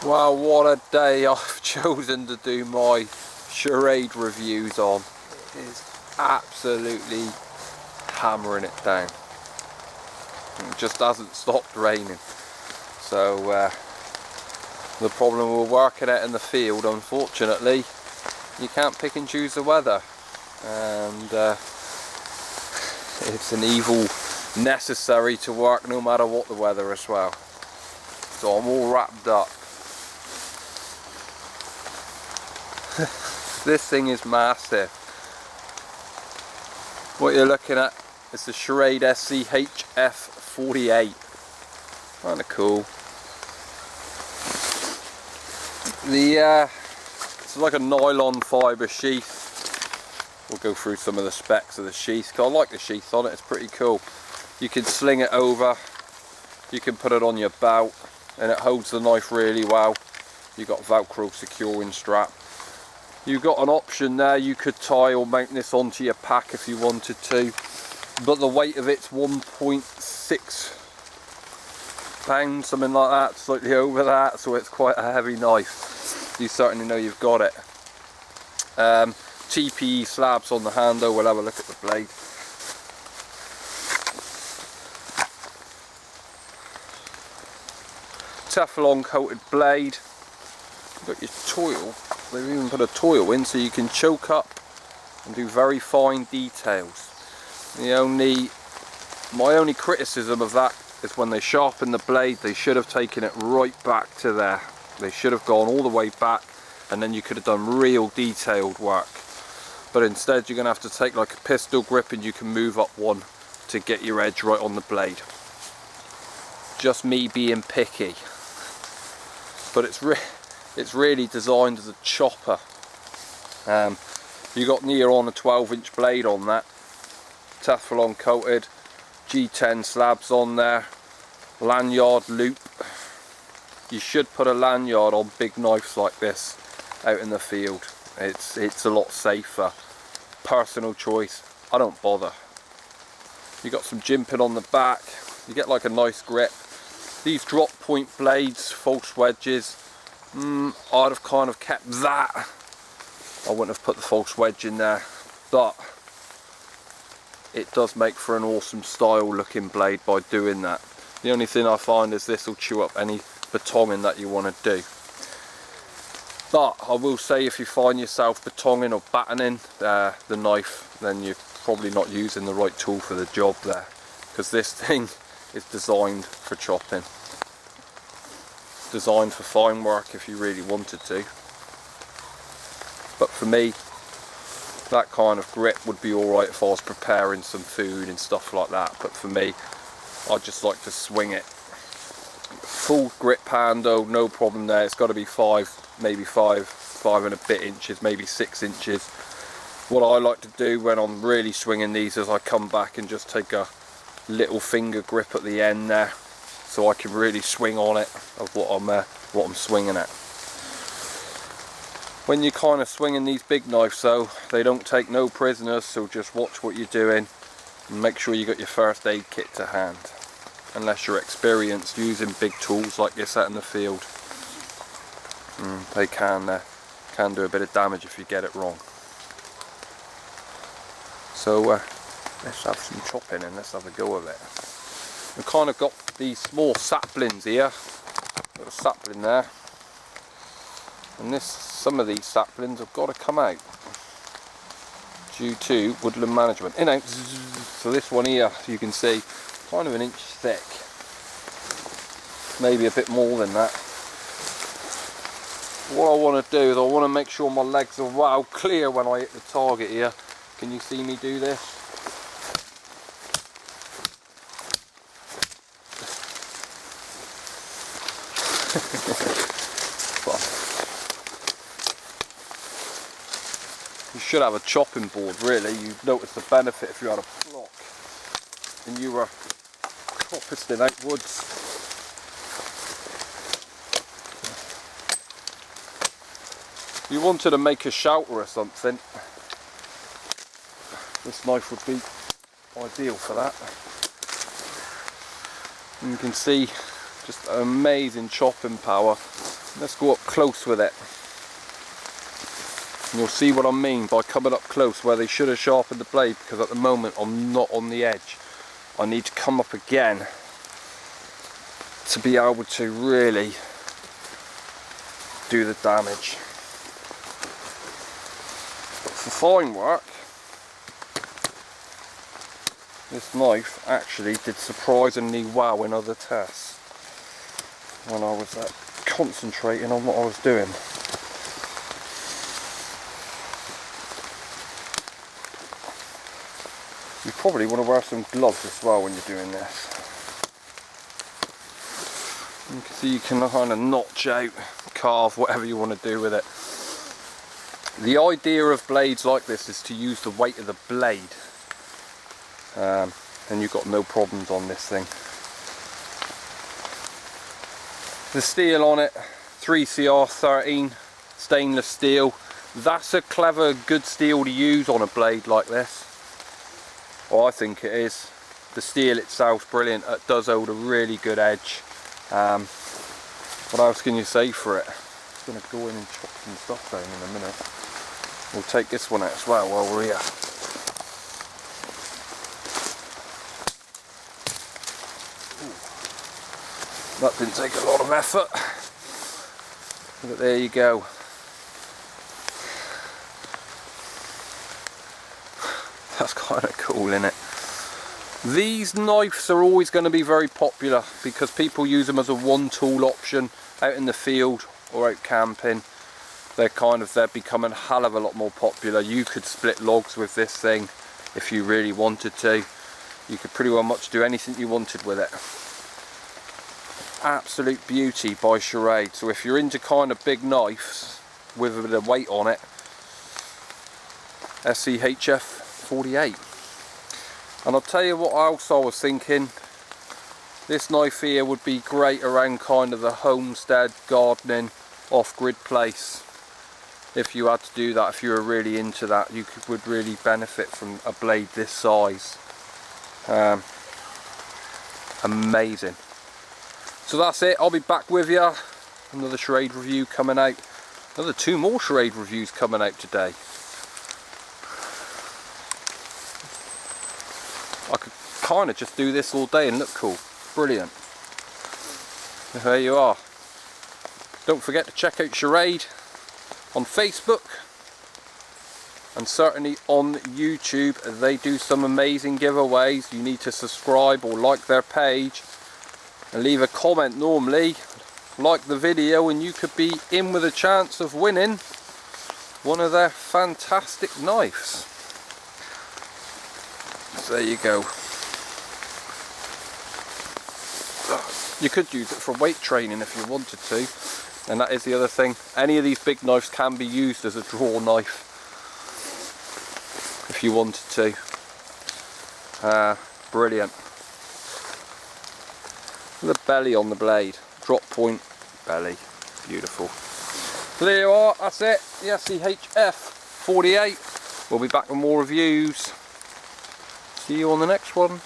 Well, what a day I've chosen to do my Schrade reviews on. It is absolutely hammering it down. It just hasn't stopped raining. So the problem with working out in the field, unfortunately, you can't pick and choose the weather. And it's an evil necessary to work no matter what the weather as well. So I'm all wrapped up. This thing is massive. What you're looking at is the Schrade SCHF48. Kind of cool. It's like a nylon fibre sheath. We'll go through some of the specs of the sheath. I like the sheath on it, it's pretty cool. You can sling it over, you can put it on your belt, and it holds the knife really well. You've got Velcro securing strap. You've got an option there, you could tie or mount this onto your pack if you wanted to, but the weight of it's 1.6 pounds, something like that, slightly over that, so it's quite a heavy knife. You certainly know you've got it. TPE slabs on the handle. We'll have a look at the blade. Teflon coated blade. You've got your toil. They've even put a toil in so you can choke up and do very fine details. My only criticism of that is when they sharpen the blade, they should have taken it right back to there. They should have gone all the way back, and then you could have done real detailed work. But instead you're going to have to take like a pistol grip, and you can move up one to get your edge right on the blade. Just me being picky. But it's really designed as a chopper. You got near on a 12-inch blade on that. Teflon coated, G10 slabs on there, lanyard loop. You should put a lanyard on big knives like this out in the field. It's a lot safer. Personal choice, I don't bother. You got some jimping on the back, you get like a nice grip. These drop point blades, false wedges, I'd have kind of kept that. I wouldn't have put the false wedge in there, but it does make for an awesome style looking blade by doing that. The only thing I find is this will chew up any batonging that you want to do. But I will say, if you find yourself batonging or battening the knife, then you're probably not using the right tool for the job there, because this thing is designed for chopping. Designed for fine work if you really wanted to. But for me, that kind of grip would be alright if I was preparing some food and stuff like that. But for me, I just like to swing it. Full grip handle, no problem there. It's got to be five and a bit inches, maybe 6 inches. What I like to do when I'm really swinging these is I come back and just take a little finger grip at the end there, so I can really swing on it of what I'm swinging at. When you're kind of swinging these big knives though, they don't take no prisoners, so just watch what you're doing and make sure you got your first aid kit to hand, unless you're experienced using big tools like this out in the field. They can do a bit of damage if you get it wrong. So let's have some chopping and let's have a go of it. We've kind of got these small saplings here. Got a sapling there, and some of these saplings have got to come out due to woodland management. In out. So this one here, you can see, kind of an inch thick, maybe a bit more than that. What I want to do is I want to make sure my legs are well clear when I hit the target here. Can you see me do this? You should have a chopping board really. You'd notice the benefit if you had a block and you were harvesting out woods. If you wanted to make a shelter or something, this knife would be ideal for that. And you can see just amazing chopping power. Let's go up close with it. And you'll see what I mean by coming up close where they should have sharpened the blade, because at the moment I'm not on the edge. I need to come up again to be able to really do the damage. For fine work, this knife actually did surprisingly well in other tests when I was concentrating on what I was doing. You probably want to wear some gloves as well when you're doing this. You can see you can kind of notch out, carve, whatever you want to do with it. The idea of blades like this is to use the weight of the blade, and you've got no problems on this thing. The steel on it, 3CR13 stainless steel. That's a clever, good steel to use on a blade like this. Well, I think it is. The steel itself's brilliant. It does hold a really good edge. What else can you say for it? I'm going to go in and chop some stuff down in a minute. We'll take this one out as well while we're here. Ooh. That didn't take a lot of effort. But there you go. That's kind of cool, isn't it? These knives are always going to be very popular because people use them as a one-tool option out in the field or out camping. They're becoming a hell of a lot more popular. You could split logs with this thing if you really wanted to. You could pretty well much do anything you wanted with it. Absolute beauty by Schrade. So if you're into kind of big knives with a bit of weight on it, SCHF48. And I'll tell you what else I was thinking. This knife here would be great around kind of the homestead, gardening, off-grid place. If you had to do that, if you were really into that, you would really benefit from a blade this size. Amazing. So that's it. I'll be back with you. Another Schrade review coming out. Another 2 more Schrade reviews coming out today. I could kind of just do this all day and look cool. Brilliant. There you are. Don't forget to check out Schrade on Facebook and certainly on YouTube. They do some amazing giveaways. You need to subscribe or like their page and leave a comment normally. Like the video and you could be in with a chance of winning one of their fantastic knives. So there you go. You could use it for weight training if you wanted to, and that is the other thing. Any of these big knives can be used as a draw knife if you wanted to. Brilliant. The belly on the blade, drop point belly, beautiful. So there you are, that's it, the SCHF48. We'll be back with more reviews. See you on the next one.